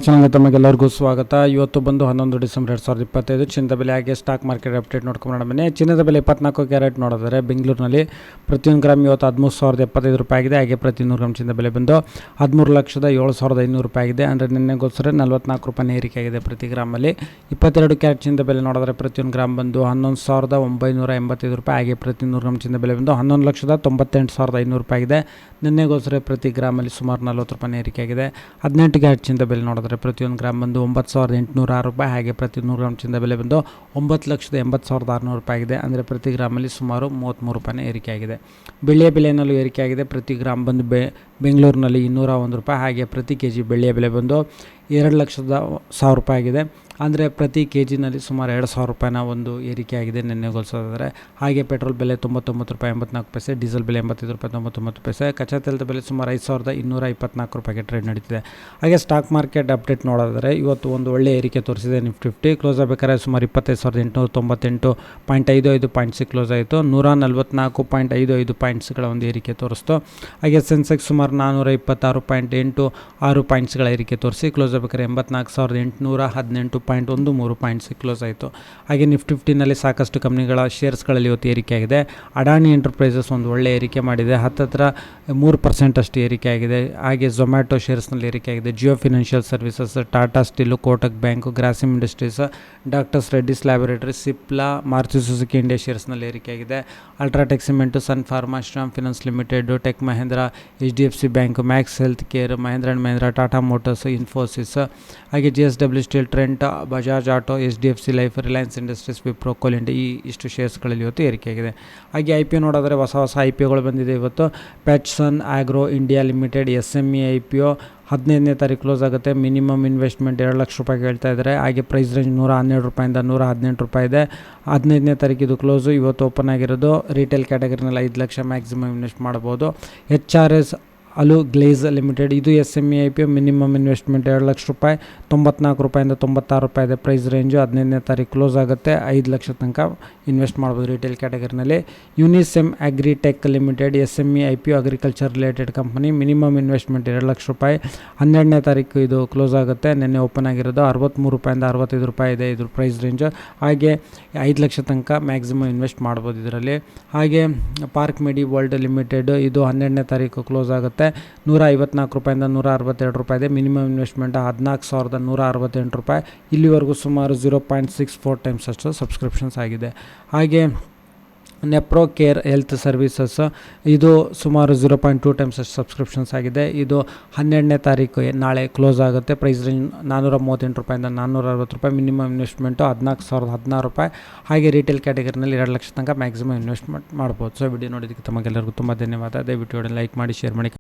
ಚಾನಲ್ಗೆ ತಮಗೆಲ್ಲರಿಗೂ ಸ್ವಾಗತ. ಇವತ್ತು ಬಂದು 11 ಡಿಸೆಂಬರ್ 2025 ಚಿನ್ನದ ಬೆಲೆ ಹಾಗೆ ಸ್ಟಾಕ್ ಮಾರ್ಕೆಟ್ ಅಪ್ಡೇಟ್ ನೋಡ್ಕೊಂಡು ಬನ್ನಿ. ಚಿನ್ನದ ಬೆಲೆ 24 ಕ್ಯಾರೆಟ್ ನೋಡಿದರೆ ಬೆಂಗಳೂರಿನಲ್ಲಿ ಪ್ರತಿಯೊಂದು ಗ್ರಾಮ್ ಇವತ್ತು 13,075 ರೂಪಾಯಿ ಆಗಿದೆ. ಹಾಗೆ ಪ್ರತಿ 100 ಗ್ರಾಮ್ ಚಿನ್ನದ ಬೆಲೆ ಬಂದು 13,07,500 ರೂಪಾಯಿ ಆಗಿದೆ. ಅಂದರೆ ನಿನ್ನೆಗೋಸ್ಕರ 44 ರೂಪಾಯಿ ಏರಿಕೆ ಆಗಿದೆ ಪ್ರತಿ ಗ್ರಾಮಲ್ಲಿ. 22 ಕ್ಯಾರೆಟ್ ಚಿನ್ನದ ಬೆಲೆ ನೋಡಿದರೆ ಪ್ರತಿಯೊಂದು ಗ್ರಾಮ್ ಬಂದು 11,985 ರೂಪಾಯಿ. ಹಾಗೆ ಪ್ರತಿ 100 ಗ್ರಾಮ್ ಚಿನ್ನದ ಬೆಲೆ ಬಂದು 11,98,500 ರೂಪಾಯಿ ಆಗಿದೆ. ನಿನ್ನೆಗೋಸ್ಕರ ಪ್ರತಿ ಗ್ರಾಮಲ್ಲಿ ಸುಮಾರು 40 ರೂಪಾಯಿ ಏರಿಕೆ ಆಗಿದೆ. 18 ಕ್ಯಾರೆಟ್ ಚಿನ್ನದ ಬೆಲೆ ನೋಡಿದ್ರೆ ಪ್ರತಿಯೊಂದು ಗ್ರಾಮ್ ಬಂದು 9,806 ರೂಪಾಯಿ. ಹಾಗೆ ಪ್ರತಿ 100 ಗ್ರಾಮ್ ಚಿನ್ನದ ಬೆಲೆ ಬಂದು 9,80,600 ರೂಪಾಯಿ ಆಗಿದೆ. ಅಂದರೆ ಪ್ರತಿ ಗ್ರಾಮಲ್ಲಿ ಸುಮಾರು 33 ರೂಪಾಯಿ ಏರಿಕೆ ಆಗಿದೆ. ಬೆಳ್ಳಿಯ ಬೆಲೆಯಲ್ಲೂ ಏರಿಕೆ ಆಗಿದೆ. ಪ್ರತಿ ಗ್ರಾಮ್ ಬಂದು ಬೆಂಗಳೂರಿನಲ್ಲಿ 201 ರೂಪಾಯಿ. ಹಾಗೆ ಪ್ರತಿ ಕೆ ಜಿ ಬೆಳ್ಳಿಯ ಬೆಲೆ ಬಂದು 2,100,000 ರೂಪಾಯಿ ಆಗಿದೆ. ಅಂದರೆ ಪ್ರತಿ ಕೆ ಜಿನಲ್ಲಿ ಸುಮಾರು 2,000 ರೂಪಾಯಿನ ಒಂದು ಏರಿಕೆ ಆಗಿದೆ ನಿನ್ನೆಗೋಲ್ಸೋದಾದರೆ. ಹಾಗೆ ಪೆಟ್ರೋಲ್ ಬೆಲೆ 99 ರೂಪಾಯಿ 84 ಪೈಸೆ, ಡೀಸೆಲ್ ಬೆಲೆ 85 ರೂಪಾಯಿ 99 ಪೈಸೆ, ಕಚ್ಚಾ ತೈಲದ ಬೆಲೆ ಸುಮಾರು 5,224 ರೂಪಾಯಿಗೆ ಟ್ರೇಡ್ ನಡೀತಿದೆ. ಹಾಗೆ ಸ್ಟಾಕ್ ಮಾರ್ಕೆಟ್ ಅಪ್ಡೇಟ್ ನೋಡಿದರೆ ಇವತ್ತು ಒಂದು ಒಳ್ಳೆ ಏರಿಕೆ ತೋರಿಸಿದೆ. ನಿಫ್ಟಿ 50 ಕ್ಲೋಸ್ ಆಗಬೇಕಾದ್ರೆ ಸುಮಾರು 25,898.55 ಪಾಯಿಂಟ್ಸಿಗೆ ಕ್ಲೋಸ್ ಆಯಿತು. 144.55 ಪಾಯಿಂಟ್ಸ್ಗಳ ಒಂದು ಏರಿಕೆ ತೋರಿಸ್ತು. ಹಾಗೆ ಸೆನ್ಸೆಕ್ಸ್ ಸುಮಾರು 426.86 ಪಾಯಿಂಟ್ಸ್ಗಳ ಏರಿಕೆ ತೋರಿಸಿ ಕ್ಲೋಸ್ ಆಗಬೇಕಾದ್ರೆ 84,818.13 ಪಾಯಿಂಟ್ಸಿಗೆ ಕ್ಲೋಸ್ ಆಯಿತು. ಹಾಗೆ ನಿಫ್ಟಿ 50ನಲ್ಲಿ ಸಾಕಷ್ಟು ಕಂಪ್ನಿಗಳ ಶೇರ್ಸ್ಗಳಲ್ಲಿ ಇವತ್ತು ಏರಿಕೆ ಆಗಿದೆ. ಅಡಾನಿ ಎಂಟರ್ಪ್ರೈಸಸ್ ಒಂದು ಒಳ್ಳೆ ಏರಿಕೆ ಮಾಡಿದೆ, ಹತ್ತಿರ 3% ಅಷ್ಟು ಏರಿಕೆ ಆಗಿದೆ. ಹಾಗೆ ಝೊಮ್ಯಾಟೊ ಶೇರ್ಸ್ನಲ್ಲಿ ಏರಿಕೆ ಆಗಿದೆ. Jio Financial Services, Tata Steel, Kotak Bank, Grasim Industries, Doctors Reddy's Laboratory, Cipla, Maruti Suzuki India ಶೇರ್ಸ್ನಲ್ಲಿ ಏರಿಕೆ ಆಗಿದೆ. UltraTech Cement, Sun Pharma, Shriram Finance Limited, Tech Mahindra, HDFC Bank, Max Health Care, Mahindra and Mahindra, Tata Motors, Infosys, ಹಾಗೆ JSW Steel, Trent, Bajaj Auto, HDFC Life, Reliance Industries, Wipro, Coal India ಇಷ್ಟು ಶೇರ್ಸ್ಗಳಲ್ಲಿ ಇವತ್ತು ಏರಿಕೆಯಾಗಿದೆ. ಹಾಗೆ IPO ನೋಡಿದ್ರೆ ಹೊಸ IPOಗಳು ಬಂದಿದೆ ಇವತ್ತು. Patson agro India limited SME IPO 15ನೇ ತಾರೀಕು ಕ್ಲೋಸ್ ಆಗುತ್ತೆ. ಮಿನಿಮಮ್ ಇನ್ವೆಸ್ಟ್ಮೆಂಟ್ 2 ಲಕ್ಷ ರೂಪಾಯಿಗೆ ಹೇಳ್ತಾ ಇದ್ದಾರೆ. ಹಾಗೆ ಪ್ರೈಸ್ ರೇಂಜ್ 112 ರೂಪಾಯಿಂದ 118 ರೂಪಾಯಿ ಇದೆ. 15ನೇ ತಾರೀಕು ಇದು ಕ್ಲೋಸು. ಇವತ್ತು ಓಪನ್ ಆಗಿರೋದು. ರೀಟೇಲ್ ಕ್ಯಾಟಗರಿನಲ್ಲಿ 5 ಲಕ್ಷ ಮ್ಯಾಕ್ಸಿಮಮ್ ಇನ್ವೆಸ್ಟ್ ಮಾಡ್ಬೋದು. HRS ಅಲು ಗ್ಲೇಸ್ ಲಿಮಿಟೆಡ್ ಇದು SME IPO. ಮಿನಿಮಮ್ ಇನ್ವೆಸ್ಟ್ಮೆಂಟ್ 2 ಲಕ್ಷ ರೂಪಾಯಿ, 94 ರೂಪಾಯಿಂದ 96 ರೂಪಾಯಿ ಇದೆ. ಪ್ರೈಸ್ ರೇಂಜು 15ನೇ ತಾರೀಕು ಕ್ಲೋಸ್ ಆಗುತ್ತೆ. 5 ಲಕ್ಷ ತನಕ ಇನ್ವೆಸ್ಟ್ ಮಾಡ್ಬೋದು ರೀಟೇಲ್ ಕ್ಯಾಟಗರಿನಲ್ಲಿ. Unisem Agritech Limited SME IPO agriculture related company. Minimum investment 2 ಲಕ್ಷ ರೂಪಾಯಿ. 12ನೇ ತಾರೀಕು ಇದು ಕ್ಲೋಸ್ ಆಗುತ್ತೆ. ನಿನ್ನೆ ಓಪನ್ ಆಗಿರೋದು. 63 ರೂಪಾಯಿಂದ 65 ರೂಪಾಯಿ ಇದೆ ಇದ್ರ ಪ್ರೈಸ್ ರೇಂಜು. ಹಾಗೆ 5 ಲಕ್ಷ ತನಕ ಮ್ಯಾಕ್ಸಿಮಮ್ ಇನ್ವೆಸ್ಟ್ ಮಾಡ್ಬೋದು ಇದರಲ್ಲಿ. ಹಾಗೆ ಪಾರ್ಕ್ ಮೆಡಿ ವರ್ಲ್ಡ್ ಲಿಮಿಟೆಡ್ ಇದು 12ನೇ ತಾರೀಕು ಕ್ಲೋಸ್ ಆಗುತ್ತೆ. 154 ರೂಪಾಯಿಂದ 162 ರೂಪಾಯಿ ಇದೆ. ಮಿನಿಮಮ್ ಇನ್ವೆಸ್ಟ್ಮೆಂಟ್ 14,168 ರೂಪಾಯಿ. ಇಲ್ಲಿವರೆಗೂ ಸುಮಾರು 0.64 ಟೈಮ್ಸ್ ಅಷ್ಟು ಸಬ್ಸ್ಕ್ರಿಪ್ಷನ್ಸ್ ಆಗಿದೆ. ಹಾಗೆ ನೆಪ್ರೋ ಕೇರ್ ಹೆಲ್ತ್ ಸರ್ವಿಸಸ್ ಇದು ಸುಮಾರು 0.2 ಟೈಮ್ಸ್ ಅಷ್ಟು ಸಬ್ಸ್ಕ್ರಿಪ್ಷನ್ಸ್ ಆಗಿದೆ. ಇದು 12ನೇ ತಾರೀಕು ನಾಳೆ ಕ್ಲೋಸ್ ಆಗುತ್ತೆ. ಪ್ರೈಸ್ ರೇಂಜ್ 438 ರೂಪಾಯಿಂದ 460 ರೂಪಾಯಿ. ಮಿನಿಮಮ್ ಇನ್ವೆಸ್ಟ್ಮೆಂಟು 14,016 ರೂಪಾಯಿ. ಹಾಗೆ ರೀಟೇಲ್ ಕ್ಯಾಟಗರಿನಲ್ಲಿ 2 ಲಕ್ಷ ತನಕ ಮ್ಯಾಕ್ಸಿಮಮ್ ಇನ್ವೆಸ್ಟ್ಮೆಂಟ್ ಮಾಡ್ಬೋದು. ಸೊ ವಿಡಿಯೋ ನೋಡಿದ್ದಕ್ಕೆ ತಮಗೆಲ್ಲರಿಗೂ ತುಂಬ ಧನ್ಯವಾದ. ದಯವಿಟ್ಟು ಲೈಕ್ ಮಾಡಿ, ಶೇರ್ ಮಾಡಿ.